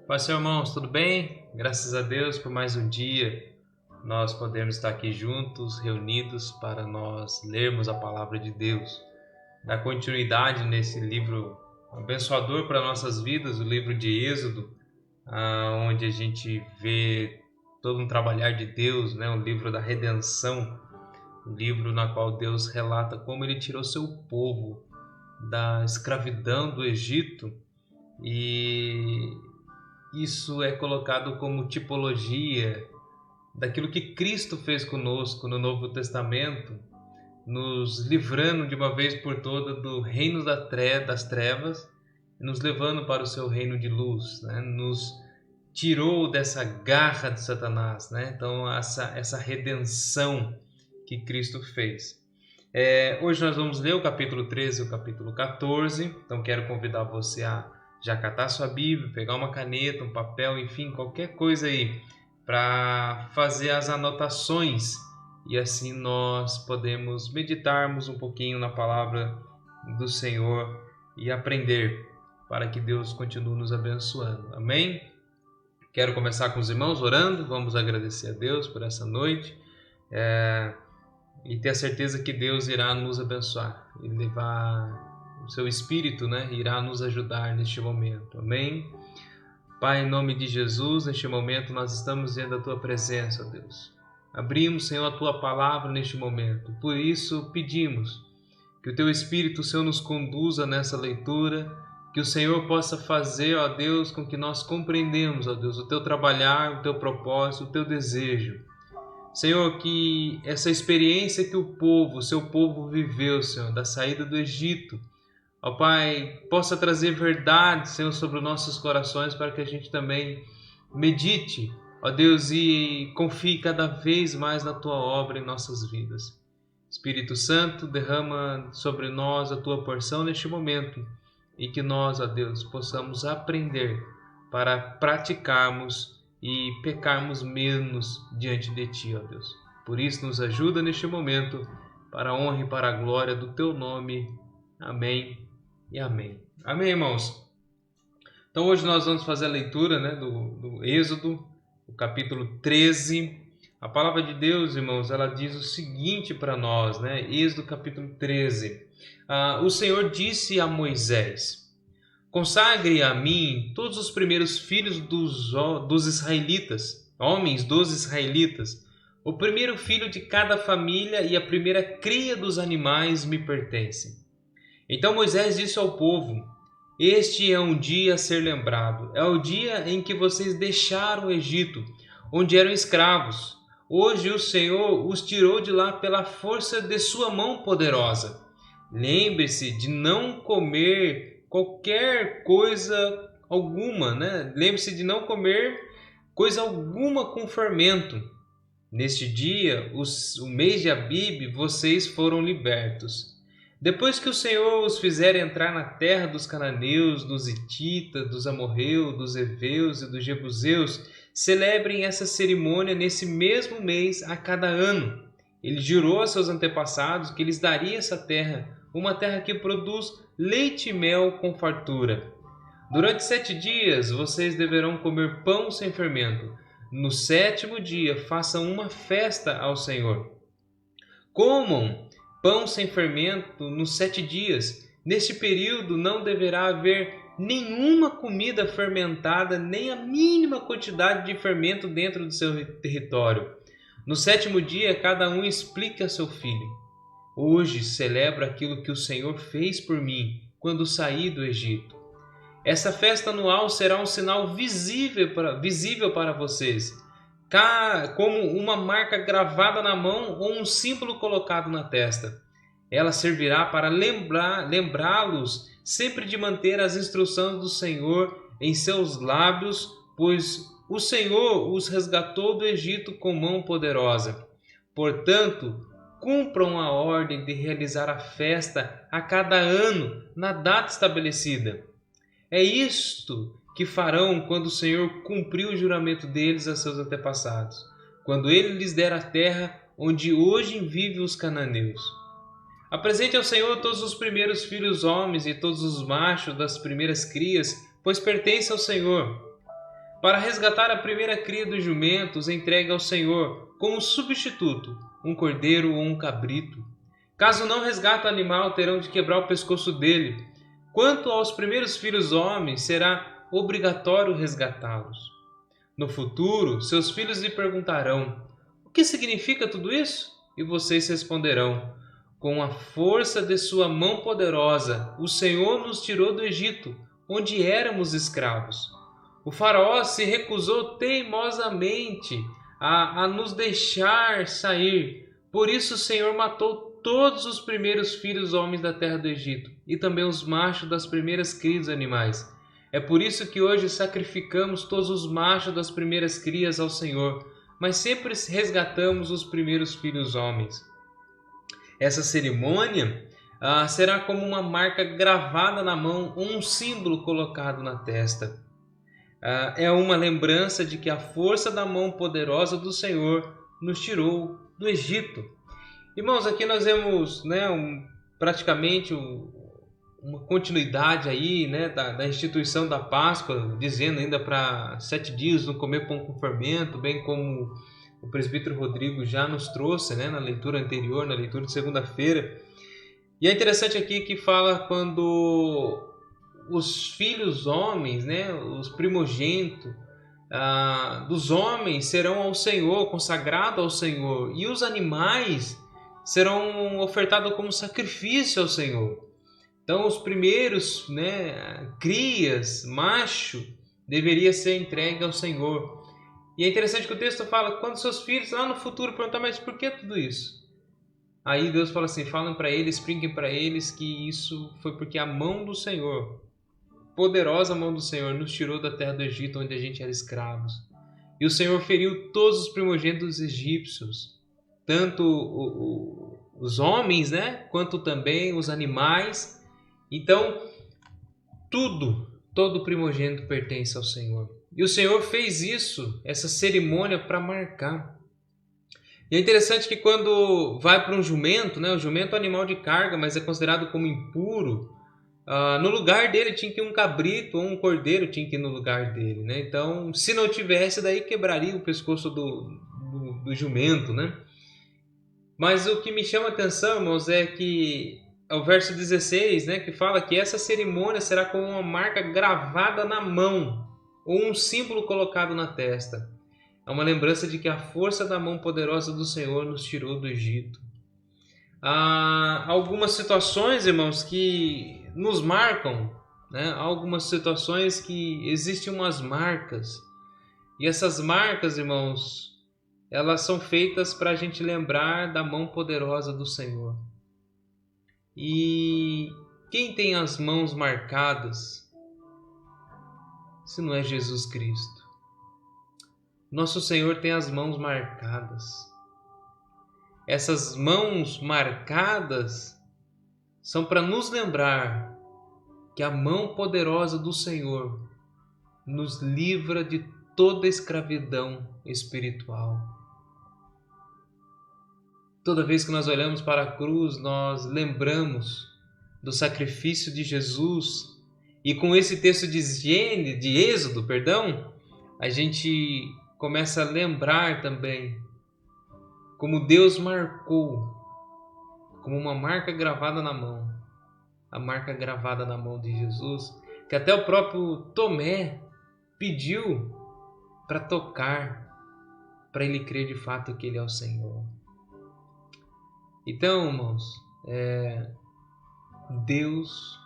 Pai, Senhor, irmãos, tudo bem? Graças a Deus por mais um dia. Nós podemos estar aqui juntos, reunidos, para nós lermos a palavra de Deus. Dar continuidade nesse livro abençoador para nossas vidas, o livro de Êxodo, onde a gente vê todo um trabalhar de Deus, né? O livro da redenção, o livro na qual Deus relata como Ele tirou seu povo da escravidão do Egito, e isso é colocado como tipologia daquilo que Cristo fez conosco no Novo Testamento, nos livrando de uma vez por todas do reino das trevas, nos levando para o seu reino de luz, né? Nos tirou dessa garra de Satanás, né? Então, essa redenção que Cristo fez. Hoje nós vamos ler o capítulo 13 e o capítulo 14, então quero convidar você a já catar sua Bíblia, pegar uma caneta, um papel, enfim, qualquer coisa aí, para fazer as anotações e assim nós podemos meditarmos um pouquinho na palavra do Senhor e aprender para que Deus continue nos abençoando. Amém? Quero começar com os irmãos orando, vamos agradecer a Deus por essa noite e ter a certeza que Deus irá nos abençoar e levar o seu Espírito, né, irá nos ajudar neste momento. Amém? Pai, em nome de Jesus, neste momento nós estamos diante da Tua presença, ó Deus. Abrimos, Senhor, a Tua palavra neste momento. Por isso pedimos que o Teu Espírito, Senhor, nos conduza nessa leitura, que o Senhor possa fazer, ó Deus, com que nós compreendamos, ó Deus, o Teu trabalhar, o Teu propósito, o Teu desejo. Senhor, que essa experiência que o seu povo viveu, Senhor, da saída do Egito, ó Pai, possa trazer verdade, Senhor, sobre os nossos corações, para que a gente também medite, ó Deus, e confie cada vez mais na Tua obra em nossas vidas. Espírito Santo, derrama sobre nós a Tua porção neste momento, e que nós, ó Deus, possamos aprender para praticarmos e pecarmos menos diante de Ti, ó Deus. Por isso, nos ajuda neste momento, para a honra e para a glória do Teu nome. Amém e amém. Amém, irmãos? Então hoje nós vamos fazer a leitura, né, do Êxodo, o capítulo 13. A palavra de Deus, irmãos, ela diz o seguinte para nós, né? Êxodo capítulo 13. O Senhor disse a Moisés: consagre a mim todos os primeiros filhos dos israelitas, homens dos israelitas. O primeiro filho de cada família e a primeira cria dos animais me pertencem. Então Moisés disse ao povo: este é um dia a ser lembrado. É o dia em que vocês deixaram o Egito, onde eram escravos. Hoje o Senhor os tirou de lá pela força de sua mão poderosa. Lembre-se de não comer qualquer coisa alguma, né? Lembre-se de não comer coisa alguma com fermento. Neste dia, o mês de Abib, vocês foram libertos. Depois que o Senhor os fizer entrar na terra dos cananeus, dos hititas, dos amorreus, dos heveus e dos jebuseus, celebrem essa cerimônia nesse mesmo mês a cada ano. Ele jurou a seus antepassados que lhes daria essa terra, uma terra que produz leite e mel com fartura. Durante 7 dias vocês deverão comer pão sem fermento. No 7º dia façam uma festa ao Senhor. Comam pão sem fermento nos 7 dias. Neste período não deverá haver nenhuma comida fermentada, nem a mínima quantidade de fermento dentro do seu território. No 7º dia, cada um explique a seu filho: hoje celebro aquilo que o Senhor fez por mim quando saí do Egito. Essa festa anual será um sinal visível para vocês, como uma marca gravada na mão ou um símbolo colocado na testa. Ela servirá para lembrá-los sempre de manter as instruções do Senhor em seus lábios, pois o Senhor os resgatou do Egito com mão poderosa. Portanto, cumpram a ordem de realizar a festa a cada ano na data estabelecida. É isto que farão quando o Senhor cumprir o juramento deles a seus antepassados, quando ele lhes der a terra onde hoje vivem os cananeus. Apresente ao Senhor todos os primeiros filhos homens e todos os machos das primeiras crias, pois pertence ao Senhor. para resgatar a primeira cria dos jumentos, entregue ao Senhor como substituto um cordeiro ou um cabrito. Caso não resgate o animal, terão de quebrar o pescoço dele. Quanto aos primeiros filhos homens, será obrigatório resgatá-los. No futuro, seus filhos lhe perguntarão: o que significa tudo isso? E vocês responderão: com a força de sua mão poderosa, o Senhor nos tirou do Egito, onde éramos escravos. O faraó se recusou teimosamente a nos deixar sair. Por isso o Senhor matou todos os primeiros filhos homens da terra do Egito, e também os machos das primeiras crias animais. É por isso que hoje sacrificamos todos os machos das primeiras crias ao Senhor, mas sempre resgatamos os primeiros filhos homens. Essa cerimônia será como uma marca gravada na mão ou um símbolo colocado na testa. É uma lembrança de que a força da mão poderosa do Senhor nos tirou do Egito. Irmãos, aqui nós vemos, praticamente uma continuidade aí, da instituição da Páscoa, dizendo ainda para 7 dias não comer pão com fermento, bem como o presbítero Rodrigo já nos trouxe, na leitura anterior, na leitura de segunda-feira. E é interessante aqui que fala quando os filhos homens, os primogênitos dos homens serão ao Senhor, consagrados ao Senhor, e os animais serão ofertados como sacrifício ao Senhor. Então os primeiros crias, macho, deveria ser entregue ao Senhor. E é interessante que o texto fala, quando seus filhos lá no futuro perguntam, mas por que tudo isso? Aí Deus fala assim, falem para eles, expliquem para eles que isso foi porque a mão do Senhor, poderosa mão do Senhor, nos tirou da terra do Egito, onde a gente era escravos. E o Senhor feriu todos os primogênitos egípcios, tanto os homens, quanto também os animais. Então, todo primogênito pertence ao Senhor. E o Senhor fez isso, essa cerimônia, para marcar. E é interessante que quando vai para um jumento, o jumento é um animal de carga, mas é considerado como impuro, no lugar dele tinha que ir um cabrito ou um cordeiro tinha que ir no lugar dele. Então, se não tivesse, daí quebraria o pescoço do jumento. Mas o que me chama a atenção, irmãos, é que é o verso 16, que fala que essa cerimônia será como uma marca gravada na mão ou um símbolo colocado na testa. É uma lembrança de que a força da mão poderosa do Senhor nos tirou do Egito. Há algumas situações, irmãos, que nos marcam, Há algumas situações que existem umas marcas. E essas marcas, irmãos, elas são feitas para a gente lembrar da mão poderosa do Senhor. E quem tem as mãos marcadas, se não é Jesus Cristo? Nosso Senhor tem as mãos marcadas. Essas mãos marcadas são para nos lembrar que a mão poderosa do Senhor nos livra de toda escravidão espiritual. Toda vez que nós olhamos para a cruz, nós lembramos do sacrifício de Jesus. E com esse texto de Êxodo, a gente começa a lembrar também como Deus marcou, como uma marca gravada na mão, a marca gravada na mão de Jesus, que até o próprio Tomé pediu para tocar, para ele crer de fato que ele é o Senhor. Então, irmãos, Deus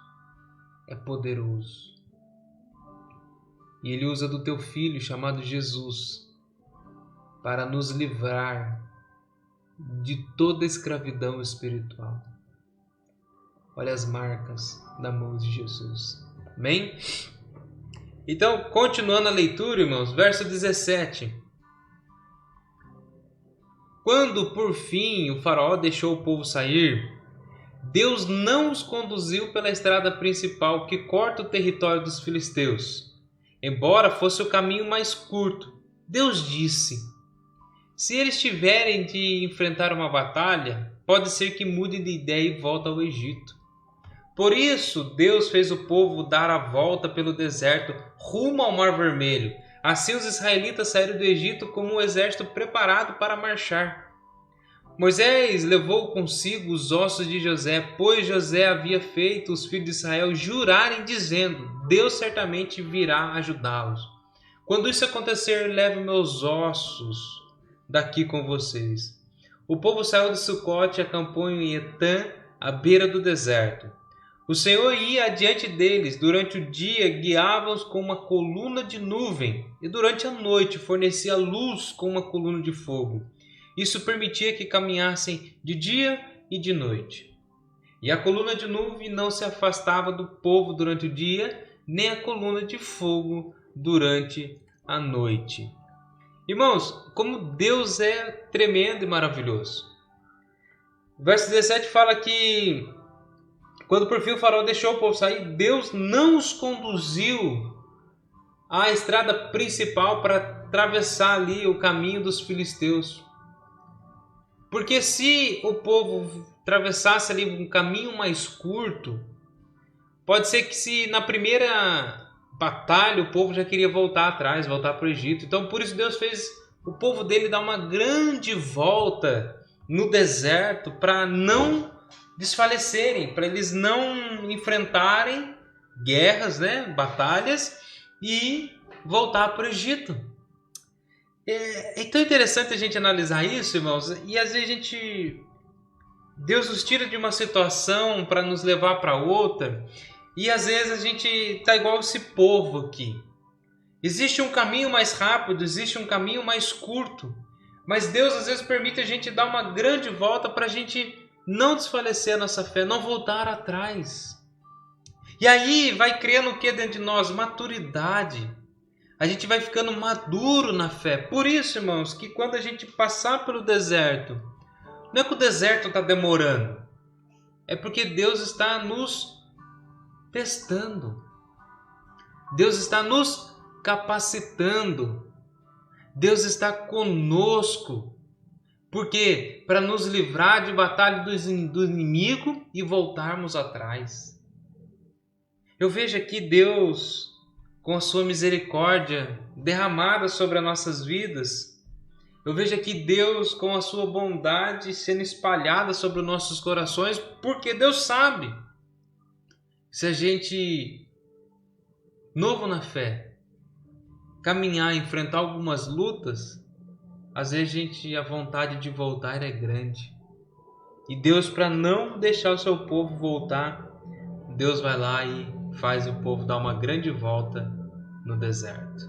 é poderoso. E Ele usa do teu Filho, chamado Jesus, para nos livrar de toda escravidão espiritual. Olha as marcas da mão de Jesus. Amém? Então, continuando a leitura, irmãos, verso 17. Quando, por fim, o faraó deixou o povo sair, Deus não os conduziu pela estrada principal que corta o território dos filisteus. Embora fosse o caminho mais curto, Deus disse: se eles tiverem de enfrentar uma batalha, pode ser que mudem de ideia e voltem ao Egito. Por isso, Deus fez o povo dar a volta pelo deserto rumo ao Mar Vermelho, Assim os israelitas saíram do Egito como um exército preparado para marchar. Moisés levou consigo os ossos de José, pois José havia feito os filhos de Israel jurarem, dizendo: Deus certamente virá ajudá-los. Quando isso acontecer, leve meus ossos daqui com vocês. O povo saiu de Sucote e acampou em Etã, à beira do deserto. O Senhor ia adiante deles. Durante o dia guiava-os com uma coluna de nuvem, e durante a noite fornecia luz com uma coluna de fogo. Isso permitia que caminhassem de dia e de noite. E a coluna de nuvem não se afastava do povo durante o dia, nem a coluna de fogo durante a noite. Irmãos, como Deus é tremendo e maravilhoso. O verso 17 fala que quando por fim o faraó deixou o povo sair, Deus não os conduziu à estrada principal para atravessar ali o caminho dos filisteus. Porque se o povo atravessasse ali um caminho mais curto, pode ser que se na primeira batalha o povo já queria voltar atrás, voltar para o Egito. Então por isso Deus fez o povo dele dar uma grande volta no deserto para não desfalecerem, para eles não enfrentarem guerras, batalhas e voltar para o Egito. É tão interessante a gente analisar isso, irmãos, e às vezes Deus nos tira de uma situação para nos levar para outra, e às vezes a gente está igual esse povo aqui. Existe um caminho mais rápido, existe um caminho mais curto, mas Deus às vezes permite a gente dar uma grande volta para a gente não desfalecer a nossa fé, não voltar atrás. E aí vai criando o que dentro de nós? Maturidade. A gente vai ficando maduro na fé. Por isso, irmãos, que quando a gente passar pelo deserto, não é que o deserto está demorando, é porque Deus está nos testando. Deus está nos capacitando. Deus está conosco. Por quê? Para nos livrar de batalha do inimigo e voltarmos atrás. Eu vejo aqui Deus, com a sua misericórdia derramada sobre as nossas vidas. Eu vejo aqui Deus com a sua bondade sendo espalhada sobre os nossos corações, porque Deus sabe, se a gente, novo na fé, caminhar, enfrentar algumas lutas, às vezes a vontade de voltar é grande. E Deus, para não deixar o seu povo voltar, Deus vai lá e faz o povo dar uma grande volta no deserto.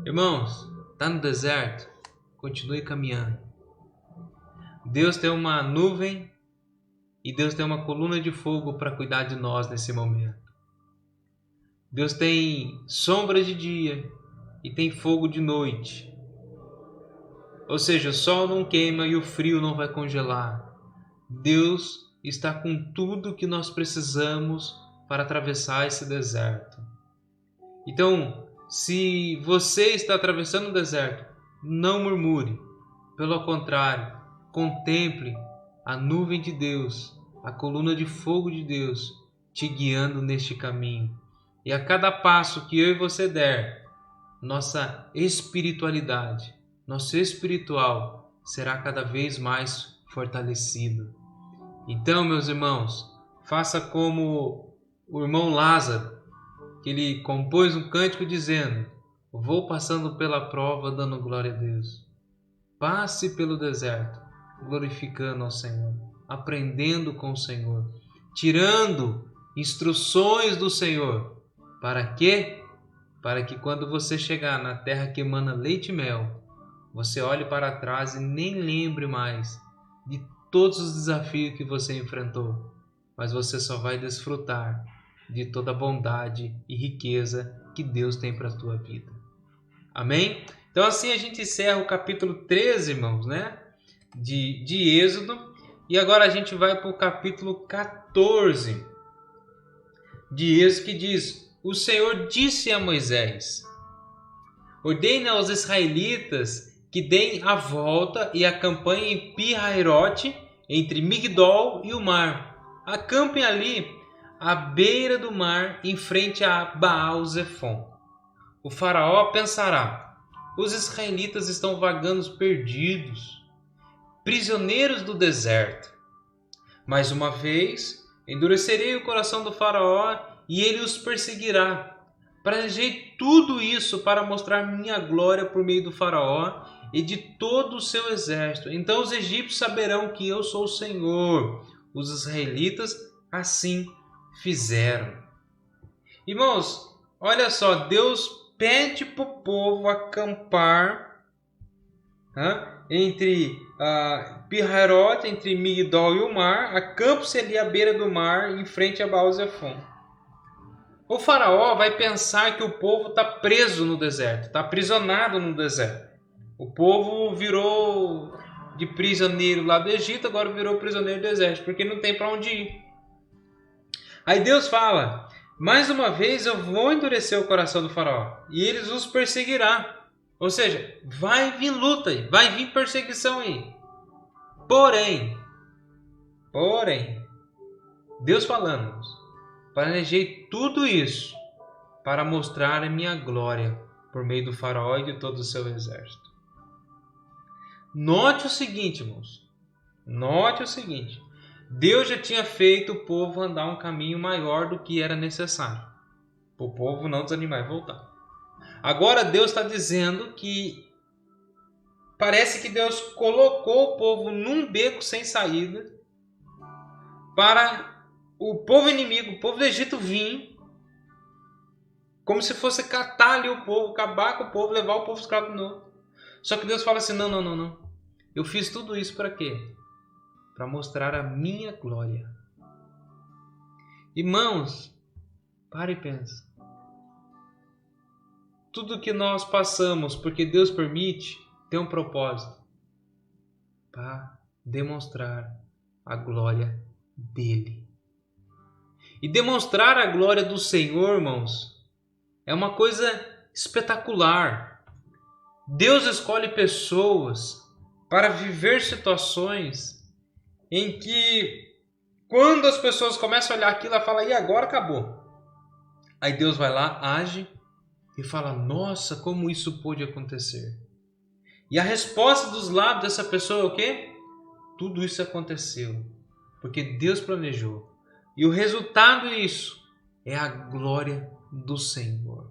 Irmãos, está no deserto? Continue caminhando. Deus tem uma nuvem e Deus tem uma coluna de fogo para cuidar de nós nesse momento. Deus tem sombra de dia e tem fogo de noite. Ou seja, o sol não queima e o frio não vai congelar. Deus está com tudo que nós precisamos para atravessar esse deserto. Então, se você está atravessando o deserto, não murmure. Pelo contrário, contemple a nuvem de Deus, a coluna de fogo de Deus, te guiando neste caminho. E a cada passo que eu e você der, nossa espiritualidade, nosso espiritual será cada vez mais fortalecido. Então, meus irmãos, faça como o irmão Lázaro, que ele compôs um cântico dizendo: vou passando pela prova dando glória a Deus. Passe pelo deserto, glorificando ao Senhor, aprendendo com o Senhor, tirando instruções do Senhor. Para quê? Para que quando você chegar na terra que emana leite e mel, você olhe para trás e nem lembre mais de todos os desafios que você enfrentou, mas você só vai desfrutar de toda a bondade e riqueza que Deus tem para a tua vida. Amém? Então assim a gente encerra o capítulo 13, irmãos, de Êxodo, e agora a gente vai para o capítulo 14 de Êxodo, que diz: o Senhor disse a Moisés: ordene aos israelitas que deem a volta e acampanhem em Pi-Hahirote, entre Migdol e o mar. Acampem ali, à beira do mar, em frente a Baal-Zefon. O faraó pensará: os israelitas estão vagando perdidos, prisioneiros do deserto. Mais uma vez, endurecerei o coração do faraó e ele os perseguirá. Planejei tudo isso para mostrar minha glória por meio do faraó e de todo o seu exército. Então os egípcios saberão que eu sou o Senhor. Os israelitas assim fizeram. Irmãos, olha só, Deus pede para o povo acampar entre Pi-Hahirote, entre Migdol e o mar. Acampe-se ali à beira do mar, em frente a Baal-Zephon. O faraó vai pensar que o povo está preso no deserto, está aprisionado no deserto. O povo virou de prisioneiro lá do Egito, agora virou prisioneiro do deserto, porque não tem para onde ir. Aí Deus fala: mais uma vez eu vou endurecer o coração do faraó e eles os perseguirá. Ou seja, vai vir luta aí, vai vir perseguição aí. Porém, Deus falando: planejei tudo isso para mostrar a minha glória por meio do faraó e de todo o seu exército. Note o seguinte, irmãos. Note o seguinte. Deus já tinha feito o povo andar um caminho maior do que era necessário, para o povo não desanimar e voltar. Agora Deus está dizendo que parece que Deus colocou o povo num beco sem saída para o povo inimigo, o povo do Egito, vir como se fosse catar ali o povo, acabar com o povo, levar o povo escravo de novo. Só que Deus fala assim: não. Eu fiz tudo isso para quê? Para mostrar a minha glória. Irmãos, pare e pense. Tudo que nós passamos, porque Deus permite, tem um propósito: para demonstrar a glória dele. E demonstrar a glória do Senhor, irmãos, é uma coisa espetacular. Deus escolhe pessoas para viver situações em que, quando as pessoas começam a olhar aquilo, ela fala: e agora acabou. Aí Deus vai lá, age e fala: nossa, como isso pôde acontecer? E a resposta dos lábios dessa pessoa é o quê? Tudo isso aconteceu porque Deus planejou. E o resultado disso é a glória do Senhor.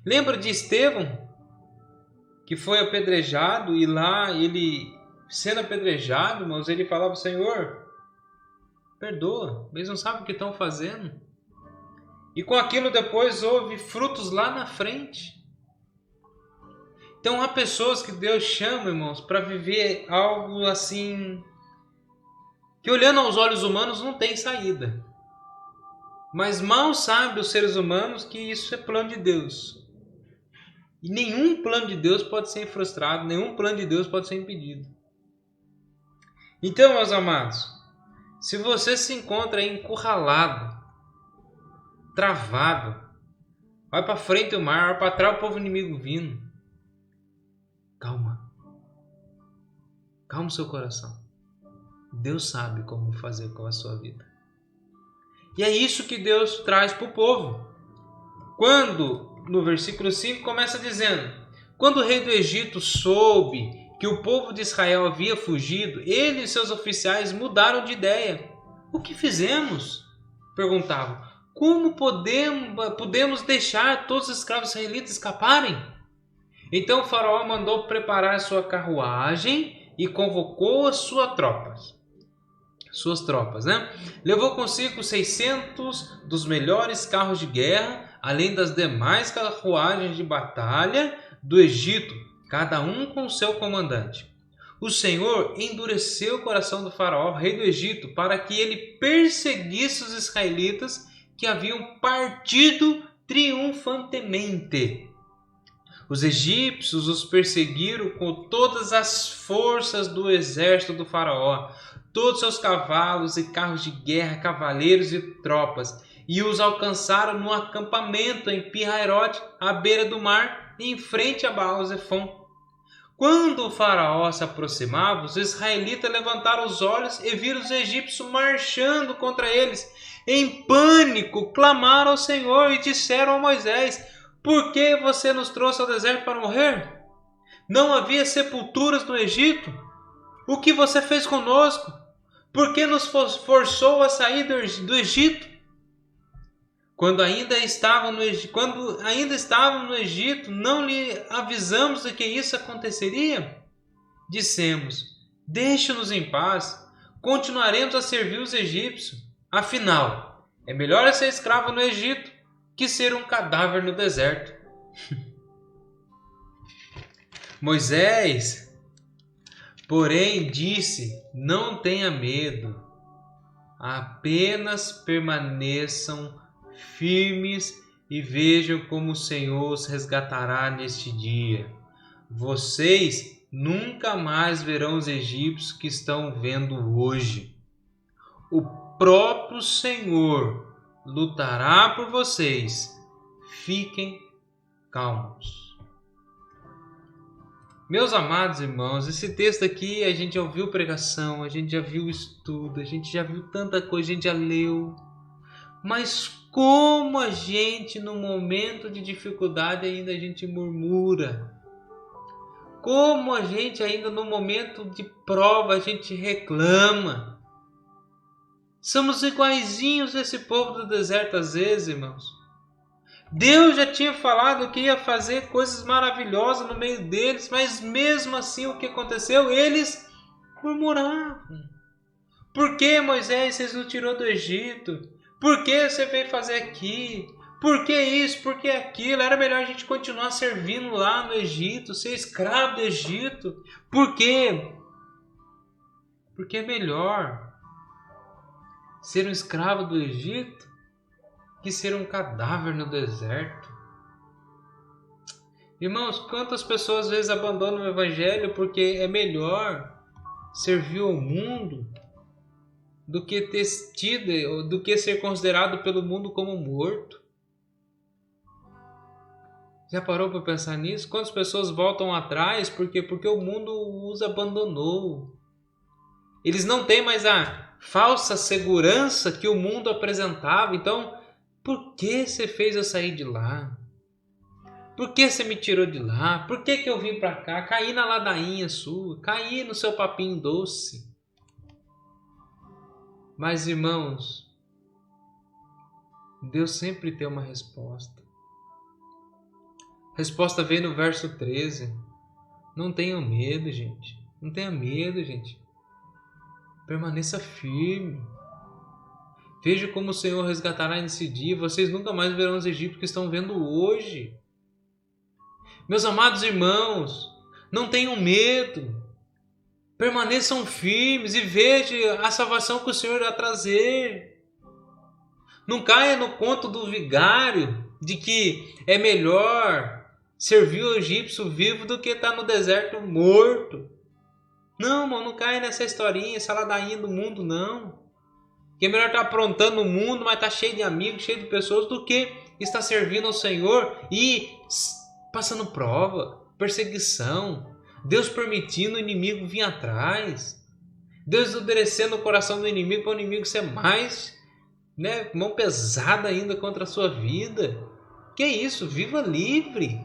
Lembra de Estevão, que foi apedrejado, e lá ele, sendo apedrejado, irmãos, ele falava: Senhor, perdoa, eles não sabem o que estão fazendo. E com aquilo depois houve frutos lá na frente. Então há pessoas que Deus chama, irmãos, para viver algo assim, que olhando aos olhos humanos não tem saída. Mas mal sabem os seres humanos que isso é plano de Deus. E nenhum plano de Deus pode ser frustrado, nenhum plano de Deus pode ser impedido. Então, meus amados, se você se encontra aí encurralado, travado, vai para frente o mar, vai para trás o povo inimigo vindo, calma. Calma o seu coração. Deus sabe como fazer com a sua vida. E é isso que Deus traz para o povo. Quando, no versículo 5, começa dizendo: quando o rei do Egito soube que o povo de Israel havia fugido, ele e seus oficiais mudaram de ideia. O que fizemos? Perguntavam. Como podemos deixar todos os escravos israelitas escaparem? Então o faraó mandou preparar sua carruagem e convocou as suas tropas, né? Levou consigo 600 dos melhores carros de guerra, além das demais carruagens de batalha do Egito, cada um com seu comandante. O Senhor endureceu o coração do faraó, rei do Egito, para que ele perseguisse os israelitas que haviam partido triunfantemente. Os egípcios os perseguiram com todas as forças do exército do faraó, todos seus cavalos e carros de guerra, cavaleiros e tropas, e os alcançaram no acampamento em Pi-Hahirote, à beira do mar, em frente a Baal-Zephon. Quando o faraó se aproximava, os israelitas levantaram os olhos e viram os egípcios marchando contra eles. Em pânico, clamaram ao Senhor e disseram a Moisés: Por que você nos trouxe ao deserto para morrer? Não havia sepulturas no Egito? O que você fez conosco? Por que nos forçou a sair do Egito? Quando ainda estavam no Egito, não lhe avisamos de que isso aconteceria? Dissemos: deixe-nos em paz, continuaremos a servir os egípcios. Afinal, é melhor ser escravo no Egito que ser um cadáver no deserto. Moisés, porém, disse: não tenha medo, apenas permaneçam firmes e vejam como o Senhor os resgatará neste dia. Vocês nunca mais verão os egípcios que estão vendo hoje. O próprio Senhor lutará por vocês. Fiquem calmos. Meus amados irmãos, esse texto aqui a gente já ouviu pregação, a gente já viu estudo, a gente já viu tanta coisa, a gente já leu. Mas como a gente no momento de dificuldade ainda a gente murmura. Como a gente ainda no momento de prova a gente reclama. Somos iguaizinhos a esse povo do deserto às vezes, irmãos. Deus já tinha falado que ia fazer coisas maravilhosas no meio deles, mas mesmo assim o que aconteceu? Eles murmuravam. Por que, Moisés, você nos tirou do Egito? Por que você veio fazer aqui? Por que isso? Por que aquilo? Era melhor a gente continuar servindo lá no Egito, ser escravo do Egito. Por quê? Porque é melhor ser um escravo do Egito que ser um cadáver no deserto. Irmãos, quantas pessoas às vezes abandonam o Evangelho porque é melhor servir ao mundo do que do que ser considerado pelo mundo como morto. Já parou para pensar nisso? Quantas pessoas voltam atrás porque o mundo os abandonou? Eles não têm mais a falsa segurança que o mundo apresentava. Então, por que você fez eu sair de lá? Por que você me tirou de lá? Por que eu vim para cá? Caí na ladainha sua, caí no seu papinho doce. Mas, irmãos, Deus sempre tem uma resposta. A resposta vem no verso 13. Não tenham medo, gente. Não tenha medo, gente. Permaneça firme. Veja como o Senhor resgatará nesse dia. Vocês nunca mais verão os egípcios que estão vendo hoje. Meus amados irmãos, não tenham medo. Permaneçam firmes e vejam a salvação que o Senhor irá trazer. Não caia no conto do vigário de que é melhor servir o egípcio vivo do que estar no deserto morto. Não, irmão, não caia nessa historinha, essa ladainha do mundo, não. Que é melhor estar aprontando no mundo, mas estar cheio de amigos, cheio de pessoas, do que estar servindo ao Senhor e passando prova, perseguição, Deus permitindo o inimigo vir atrás, Deus endurecendo o coração do inimigo para o inimigo ser mais, mão pesada ainda contra a sua vida. Que isso? Viva livre.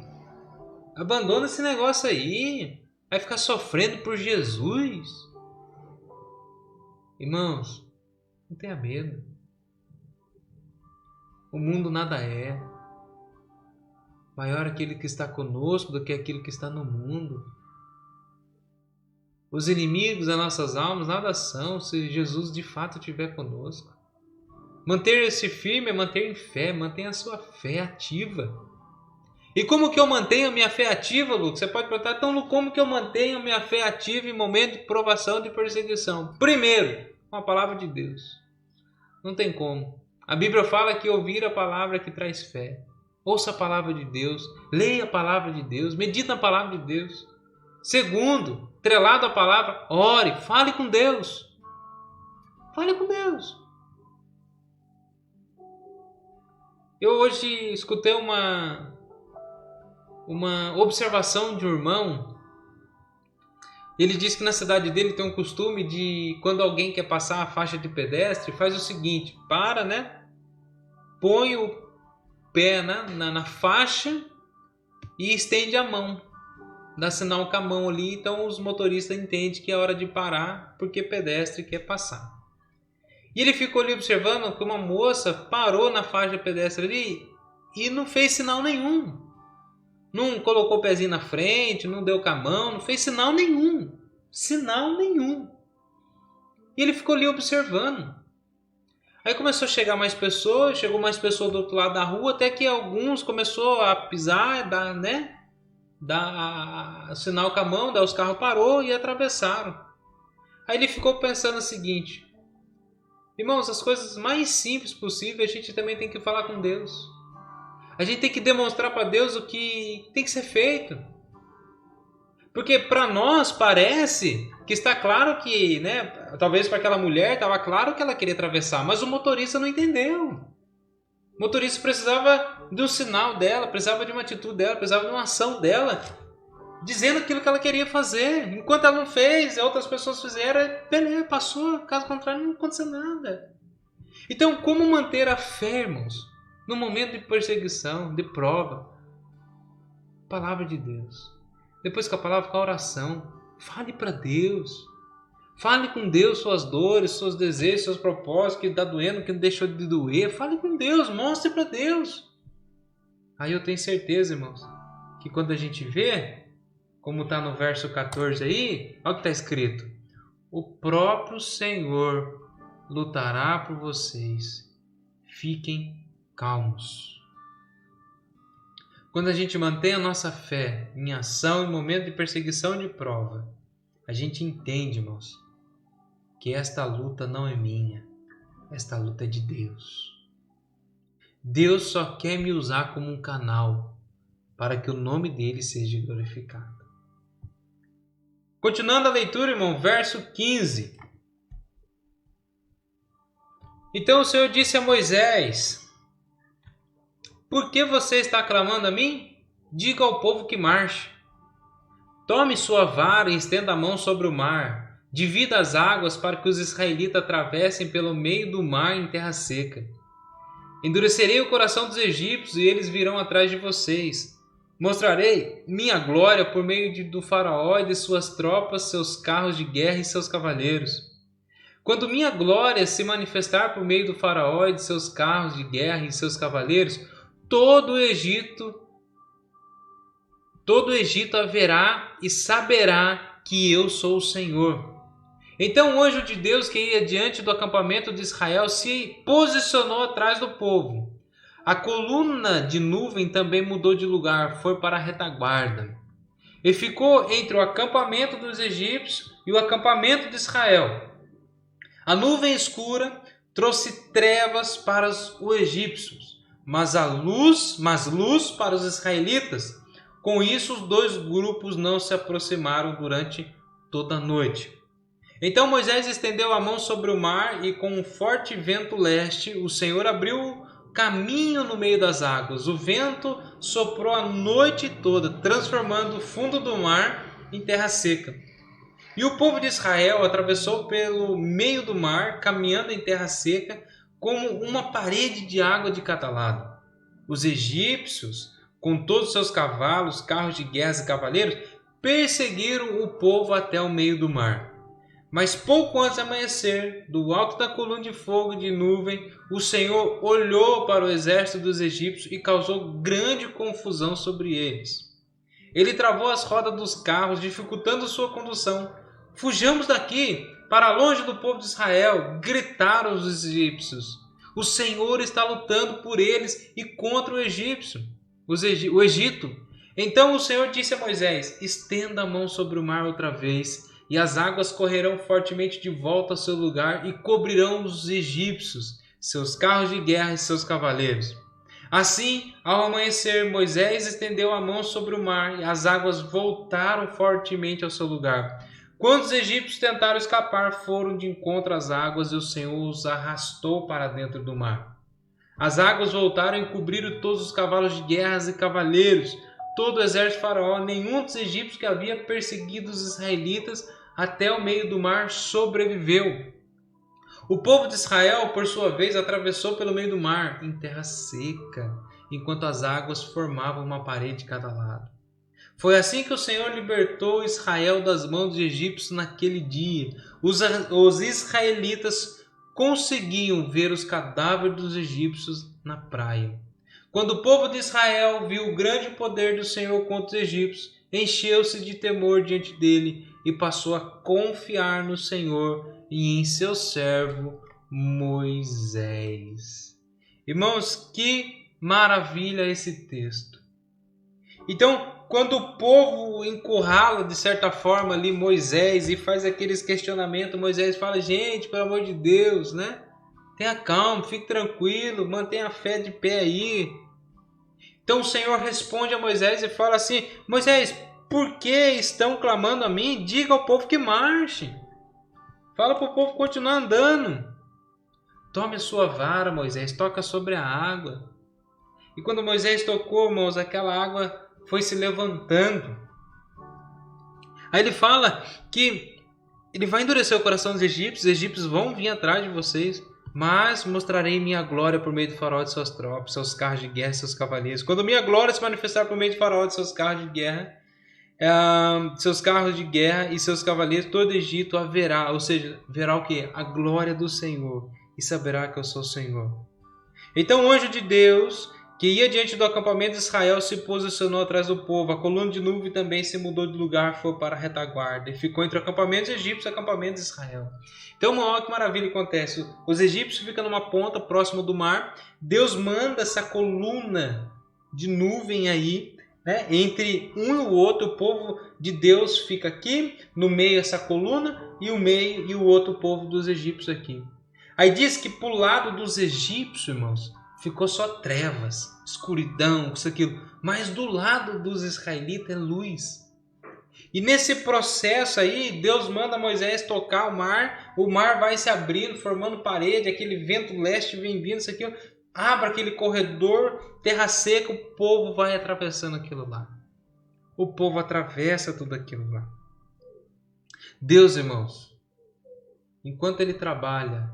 Abandona esse negócio aí. Vai ficar sofrendo por Jesus. Irmãos, não tenha medo. O mundo nada é. Maior aquele que está conosco do que aquele que está no mundo. Os inimigos das nossas almas nada são se Jesus de fato estiver conosco. Manter-se firme é manter em fé, mantenha a sua fé ativa. E como que eu mantenho a minha fé ativa, Lucas? Você pode perguntar, então, como que eu mantenho a minha fé ativa em momento de provação, de perseguição? Primeiro, com a palavra de Deus. Não tem como. A Bíblia fala que ouvir a palavra que traz fé. Ouça a palavra de Deus, leia a palavra de Deus, medite na palavra de Deus. Segundo, trelado à palavra, ore, fale com Deus. Fale com Deus. Eu hoje escutei uma observação de um irmão. Ele disse que na cidade dele tem um costume de, quando alguém quer passar a faixa de pedestre, faz o seguinte, põe pé na faixa e estende a mão. Dá sinal com a mão ali, então os motoristas entendem que é hora de parar, porque pedestre quer passar. E ele ficou ali observando que uma moça parou na faixa pedestre ali e não fez sinal nenhum. Não colocou o pezinho na frente, não deu com a mão, não fez sinal nenhum. Sinal nenhum. E ele ficou ali observando. Aí começou a chegar mais pessoas, chegou mais pessoas do outro lado da rua, até que alguns começou a pisar, dar sinal com a mão, daí os carros parou e atravessaram. Aí ele ficou pensando o seguinte: irmãos, as coisas mais simples possíveis a gente também tem que falar com Deus. A gente tem que demonstrar para Deus o que tem que ser feito. Porque para nós parece que está claro que, talvez para aquela mulher estava claro que ela queria atravessar, mas o motorista não entendeu. O motorista precisava de um sinal dela, precisava de uma atitude dela, precisava de uma ação dela, dizendo aquilo que ela queria fazer. Enquanto ela não fez, outras pessoas fizeram, beleza, passou, caso contrário não aconteceu nada. Então, como manter a fé, irmãos, no momento de perseguição, de prova? Palavra de Deus. Depois que a palavra, com a oração. Fale para Deus. Fale com Deus suas dores, seus desejos, seus propósitos, que está doendo, que não deixou de doer. Fale com Deus, mostre para Deus. Aí eu tenho certeza, irmãos, que quando a gente vê, como está no verso 14 aí, olha o que está escrito: o próprio Senhor lutará por vocês. Fiquem calmos. Quando a gente mantém a nossa fé em ação em momento de perseguição e de prova, a gente entende, irmãos, que esta luta não é minha, esta luta é de Deus. Deus só quer me usar como um canal para que o nome dele seja glorificado. Continuando a leitura, irmão, verso 15. Então o Senhor disse a Moisés: por que você está clamando a mim? Diga ao povo que marche. Tome sua vara e estenda a mão sobre o mar. Divida as águas para que os israelitas atravessem pelo meio do mar em terra seca. Endurecerei o coração dos egípcios e eles virão atrás de vocês. Mostrarei minha glória por meio do faraó e de suas tropas, seus carros de guerra e seus cavaleiros. Quando minha glória se manifestar por meio do faraó e de seus carros de guerra e seus cavaleiros, todo o Egito haverá e saberá que eu sou o Senhor. Então o anjo de Deus que ia diante do acampamento de Israel se posicionou atrás do povo. A coluna de nuvem também mudou de lugar, foi para a retaguarda. E ficou entre o acampamento dos egípcios e o acampamento de Israel. A nuvem escura trouxe trevas para os egípcios, mas luz para os israelitas. Com isso, os dois grupos não se aproximaram durante toda a noite. Então Moisés estendeu a mão sobre o mar e com um forte vento leste, o Senhor abriu caminho no meio das águas. O vento soprou a noite toda, transformando o fundo do mar em terra seca. E o povo de Israel atravessou pelo meio do mar, caminhando em terra seca, como uma parede de água de cada lado. Os egípcios, com todos os seus cavalos, carros de guerra e cavaleiros, perseguiram o povo até o meio do mar. Mas pouco antes de amanhecer, do alto da coluna de fogo e de nuvem, o Senhor olhou para o exército dos egípcios e causou grande confusão sobre eles. Ele travou as rodas dos carros, dificultando sua condução. Fujamos daqui, para longe do povo de Israel, gritaram os egípcios. O Senhor está lutando por eles e contra o Egito. Então o Senhor disse a Moisés: estenda a mão sobre o mar outra vez, e as águas correrão fortemente de volta ao seu lugar e cobrirão os egípcios, seus carros de guerra e seus cavaleiros. Assim, ao amanhecer, Moisés estendeu a mão sobre o mar e as águas voltaram fortemente ao seu lugar. Quando os egípcios tentaram escapar, foram de encontro às águas e o Senhor os arrastou para dentro do mar. As águas voltaram e cobriram todos os cavalos de guerra e cavaleiros, todo o exército de Faraó. Nenhum dos egípcios que havia perseguido os israelitas até o meio do mar sobreviveu. O povo de Israel, por sua vez, atravessou pelo meio do mar em terra seca enquanto as águas formavam uma parede de cada lado. Foi assim que o Senhor libertou Israel das mãos dos egípcios naquele dia. Os israelitas conseguiam ver os cadáveres dos egípcios na praia. Quando o povo de Israel viu o grande poder do Senhor contra os egípcios, encheu-se de temor diante dele e passou a confiar no Senhor e em seu servo Moisés. Irmãos, que maravilha esse texto. Então, quando o povo encurrala de certa forma ali Moisés e faz aqueles questionamentos, Moisés fala: gente, pelo amor de Deus, né? Tenha calma, fique tranquilo, mantenha a fé de pé aí. Então o Senhor responde a Moisés e fala assim: Moisés, por que estão clamando a mim? Diga ao povo que marche. Fala para o povo continuar andando. Tome a sua vara, Moisés, toca sobre a água. E quando Moisés tocou, irmãos, aquela água foi se levantando. Aí ele fala que ele vai endurecer o coração dos egípcios, os egípcios vão vir atrás de vocês, mas mostrarei minha glória por meio do faraó de suas tropas, seus carros de guerra e seus cavaleiros. Quando minha glória se manifestar por meio do faraó de seus carros de guerra, seus carros de guerra e seus cavaleiros, todo o Egito haverá, ou seja, verá o que? A glória do Senhor, e saberá que eu sou o Senhor. Então o anjo de Deus, que ia diante do acampamento de Israel, se posicionou atrás do povo. A coluna de nuvem também se mudou de lugar, foi para a retaguarda e ficou entre o acampamento egípcio e o acampamento de Israel. Então, olha que maravilha acontece. Os egípcios ficam numa ponta próximo do mar. Deus manda essa coluna de nuvem aí, né, entre um e o outro. O povo de Deus fica aqui, no meio essa coluna, e o meio e o outro povo dos egípcios aqui. Aí diz que pro lado dos egípcios, irmãos, ficou só trevas, escuridão, isso, aquilo. Mas do lado dos israelitas é luz. E nesse processo aí, Deus manda Moisés tocar o mar vai se abrindo, formando parede, aquele vento leste vem vindo, isso aqui, abre aquele corredor, terra seca, o povo vai atravessando aquilo lá. O povo atravessa tudo aquilo lá. Deus, irmãos, enquanto Ele trabalha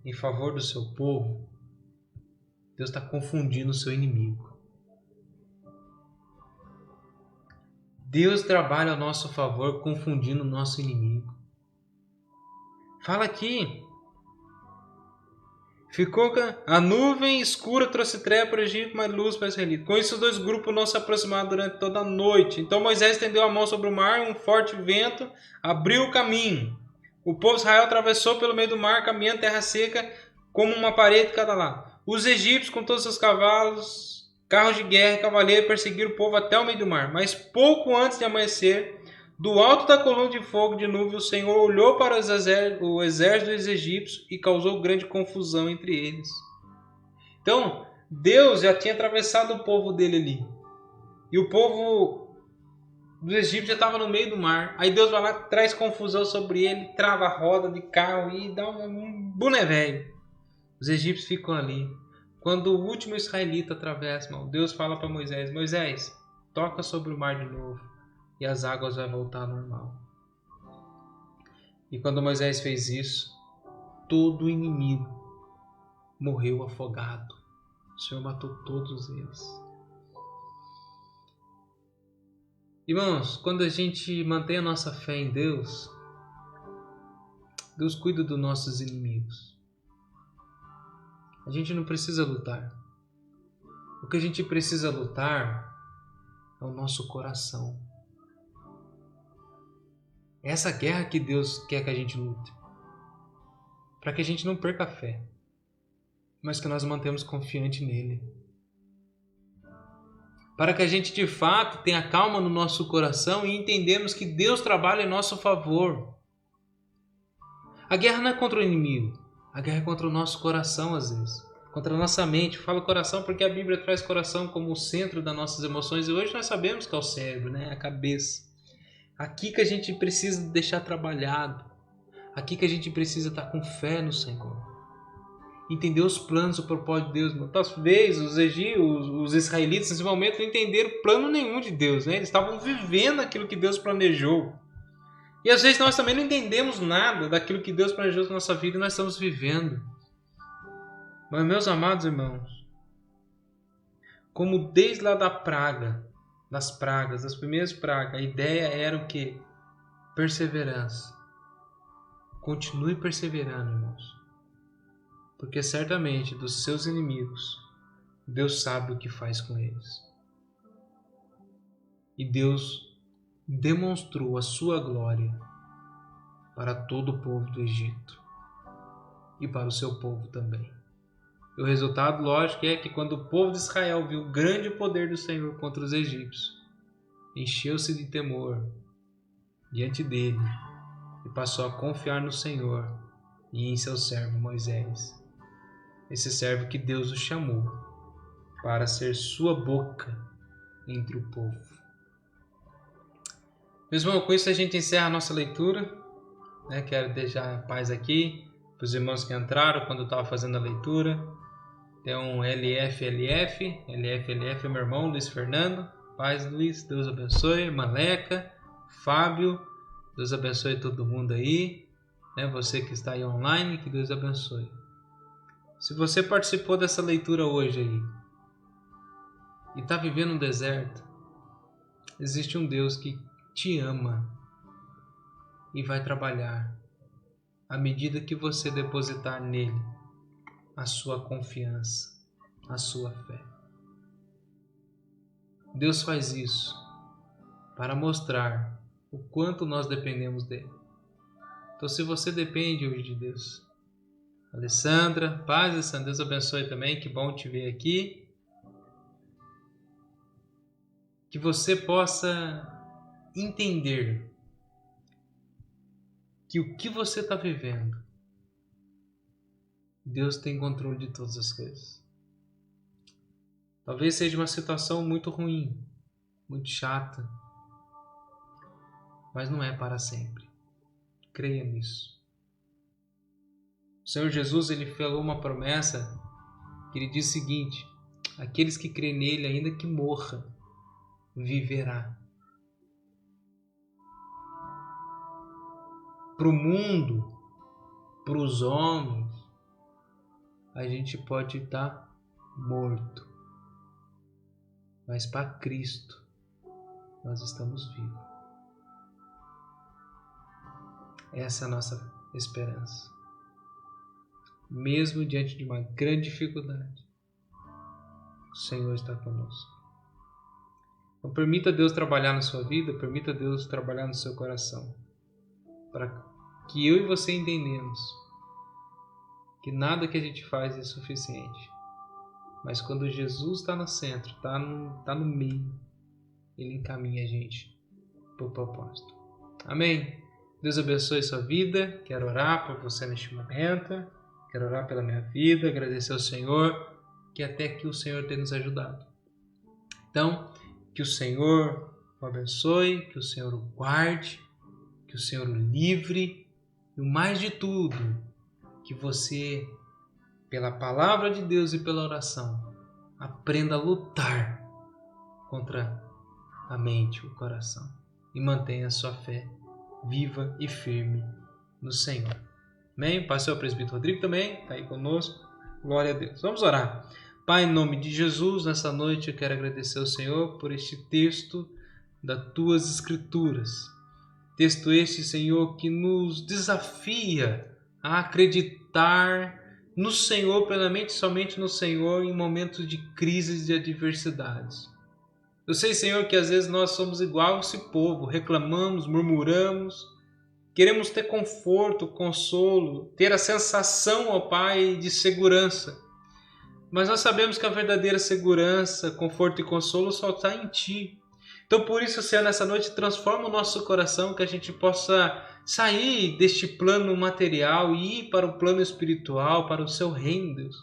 em favor do seu povo, Deus está confundindo o seu inimigo. Deus trabalha ao nosso favor, confundindo o nosso inimigo. Fala aqui. Ficou a nuvem escura, trouxe treva para o Egito, mas luz para o israelita. Com isso, os dois grupos não se aproximaram durante toda a noite. Então Moisés estendeu a mão sobre o mar, um forte vento abriu o caminho. O povo de Israel atravessou pelo meio do mar, caminhando terra seca, como uma parede de cada lado. Os egípcios, com todos os seus cavalos, carros de guerra e cavaleiros, perseguiram o povo até o meio do mar. Mas pouco antes de amanhecer, do alto da coluna de fogo de nuvem, o Senhor olhou para o exército dos egípcios e causou grande confusão entre eles. Então, Deus já tinha atravessado o povo dele ali. E o povo dos egípcios já estava no meio do mar. Aí Deus vai lá, traz confusão sobre ele, trava a roda de carro e dá um boné velho. Os egípcios ficam ali. Quando o último israelita atravessa, irmão, Deus fala para Moisés: Moisés, toca sobre o mar de novo e as águas vão voltar ao normal. E quando Moisés fez isso, todo o inimigo morreu afogado. O Senhor matou todos eles. Irmãos, quando a gente mantém a nossa fé em Deus, Deus cuida dos nossos inimigos. A gente não precisa lutar. O que a gente precisa lutar é o nosso coração. É essa guerra que Deus quer que a gente lute. Para que a gente não perca a fé, mas que nós mantemos confiante nele. Para que a gente de fato tenha calma no nosso coração e entendemos que Deus trabalha em nosso favor. A guerra não é contra o inimigo. A guerra é contra o nosso coração, às vezes. Contra a nossa mente. Eu falo coração porque a Bíblia traz coração como o centro das nossas emoções. E hoje nós sabemos que é o cérebro, né? A cabeça. Aqui que a gente precisa deixar trabalhado. Aqui que a gente precisa estar com fé no Senhor. Entender os planos, o propósito de Deus. Muitas vezes os israelitas nesse momento não entenderam plano nenhum de Deus, né? Eles estavam vivendo aquilo que Deus planejou. E às vezes nós também não entendemos nada daquilo que Deus planejou na nossa vida e nós estamos vivendo. Mas, meus amados irmãos, como desde lá das primeiras pragas, a ideia era o quê? Perseverança. Continue perseverando, irmãos. Porque certamente dos seus inimigos, Deus sabe o que faz com eles. E Deus demonstrou a sua glória para todo o povo do Egito e para o seu povo também. E o resultado, lógico, é que quando o povo de Israel viu o grande poder do Senhor contra os egípcios, encheu-se de temor diante dele e passou a confiar no Senhor e em seu servo Moisés. Esse servo que Deus o chamou para ser sua boca entre o povo. Meus irmãos, com isso a gente encerra a nossa leitura. Quero deixar a paz aqui para os irmãos que entraram quando eu estava fazendo a leitura. Tem um LFLF é meu irmão Luiz Fernando. Paz, Luiz, Deus abençoe. Irmã Leca, Fábio, Deus abençoe todo mundo aí. Você que está aí online, que Deus abençoe. Se você participou dessa leitura hoje aí e está vivendo no deserto, existe um Deus que te ama e vai trabalhar à medida que você depositar nele a sua confiança, a sua fé. Deus faz isso para mostrar o quanto nós dependemos dele. Então, se você depende hoje de Deus, Alessandra, paz, Alessandra, Deus abençoe também, que bom te ver aqui. Que você possa entender que o que você está vivendo, Deus tem controle de todas as coisas. Talvez seja uma situação muito ruim, muito chata, mas não é para sempre. Creia nisso. O Senhor Jesus, ele falou uma promessa que ele diz o seguinte: aqueles que creem nele, ainda que morra, viverá. Para o mundo, para os homens, a gente pode estar morto, mas para Cristo nós estamos vivos. Essa é a nossa esperança. Mesmo diante de uma grande dificuldade, o Senhor está conosco. Então permita Deus trabalhar na sua vida, permita Deus trabalhar no seu coração, para que eu e você entendamos que nada que a gente faz é suficiente. Mas quando Jesus está no centro, está no meio, Ele encaminha a gente para o propósito. Amém? Deus abençoe sua vida. Quero orar por você neste momento. Quero orar pela minha vida, agradecer ao Senhor, que até aqui o Senhor tem nos ajudado. Então, que o Senhor o abençoe, que o Senhor o guarde, que o Senhor o livre. E o mais de tudo, que você, pela palavra de Deus e pela oração, aprenda a lutar contra a mente, o coração, e mantenha a sua fé viva e firme no Senhor. Amém? Pastor Presbítero Rodrigo também está aí conosco. Glória a Deus. Vamos orar. Pai, em nome de Jesus, nessa noite eu quero agradecer ao Senhor por este texto das Tuas Escrituras. Texto este, Senhor, que nos desafia a acreditar no Senhor, plenamente somente no Senhor, em momentos de crises e de adversidades. Eu sei, Senhor, que às vezes nós somos igual a esse povo, reclamamos, murmuramos, queremos ter conforto, consolo, ter a sensação, ó Pai, de segurança. Mas nós sabemos que a verdadeira segurança, conforto e consolo só está em Ti. Então por isso, Senhor, nessa noite transforma o nosso coração, que a gente possa sair deste plano material e ir para o plano espiritual, para o Seu reino, Deus.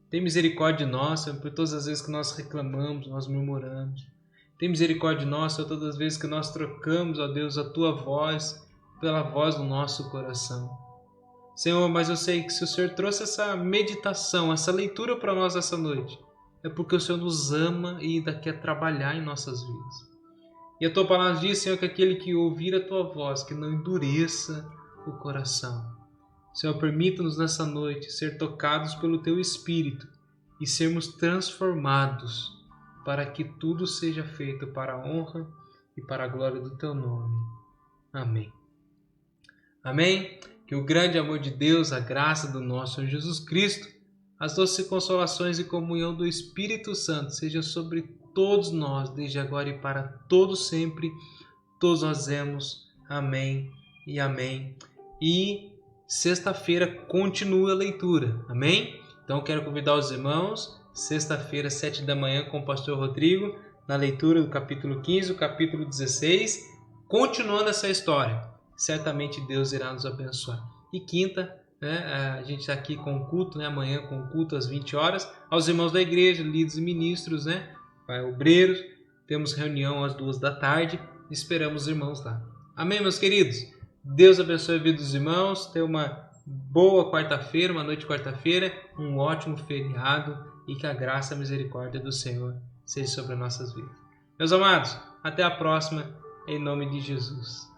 Tem misericórdia de nós, Senhor, por todas as vezes que nós reclamamos, nós murmuramos. Tem misericórdia de nós, Senhor, todas as vezes que nós trocamos, ó Deus, a Tua voz pela voz do nosso coração. Senhor, mas eu sei que se o Senhor trouxe essa meditação, essa leitura para nós essa noite, é porque o Senhor nos ama e ainda quer trabalhar em nossas vidas. E a Tua palavra diz, Senhor, que aquele que ouvir a Tua voz, que não endureça o coração. Senhor, permita-nos nessa noite ser tocados pelo Teu Espírito e sermos transformados para que tudo seja feito para a honra e para a glória do teu nome. Amém. Amém. Que o grande amor de Deus, a graça do nosso Senhor Jesus Cristo, as doces consolações e comunhão do Espírito Santo seja sobre todos nós, desde agora e para todos sempre. Todos nós dizemos amém e amém. E sexta-feira continua a leitura, amém? Então quero convidar os irmãos, sexta-feira, 7 da manhã, com o pastor Rodrigo, na leitura do capítulo 15, o capítulo 16, continuando essa história. Certamente Deus irá nos abençoar. E quinta, a gente está aqui com o culto, amanhã com o culto às 20 horas, aos irmãos da igreja, líderes e ministros, obreiros, temos reunião às 2 da tarde, esperamos os irmãos lá. Amém, meus queridos? Deus abençoe a vida dos irmãos, tenha uma boa quarta-feira, uma noite de quarta-feira, um ótimo feriado e que a graça e a misericórdia do Senhor seja sobre as nossas vidas. Meus amados, até a próxima, em nome de Jesus.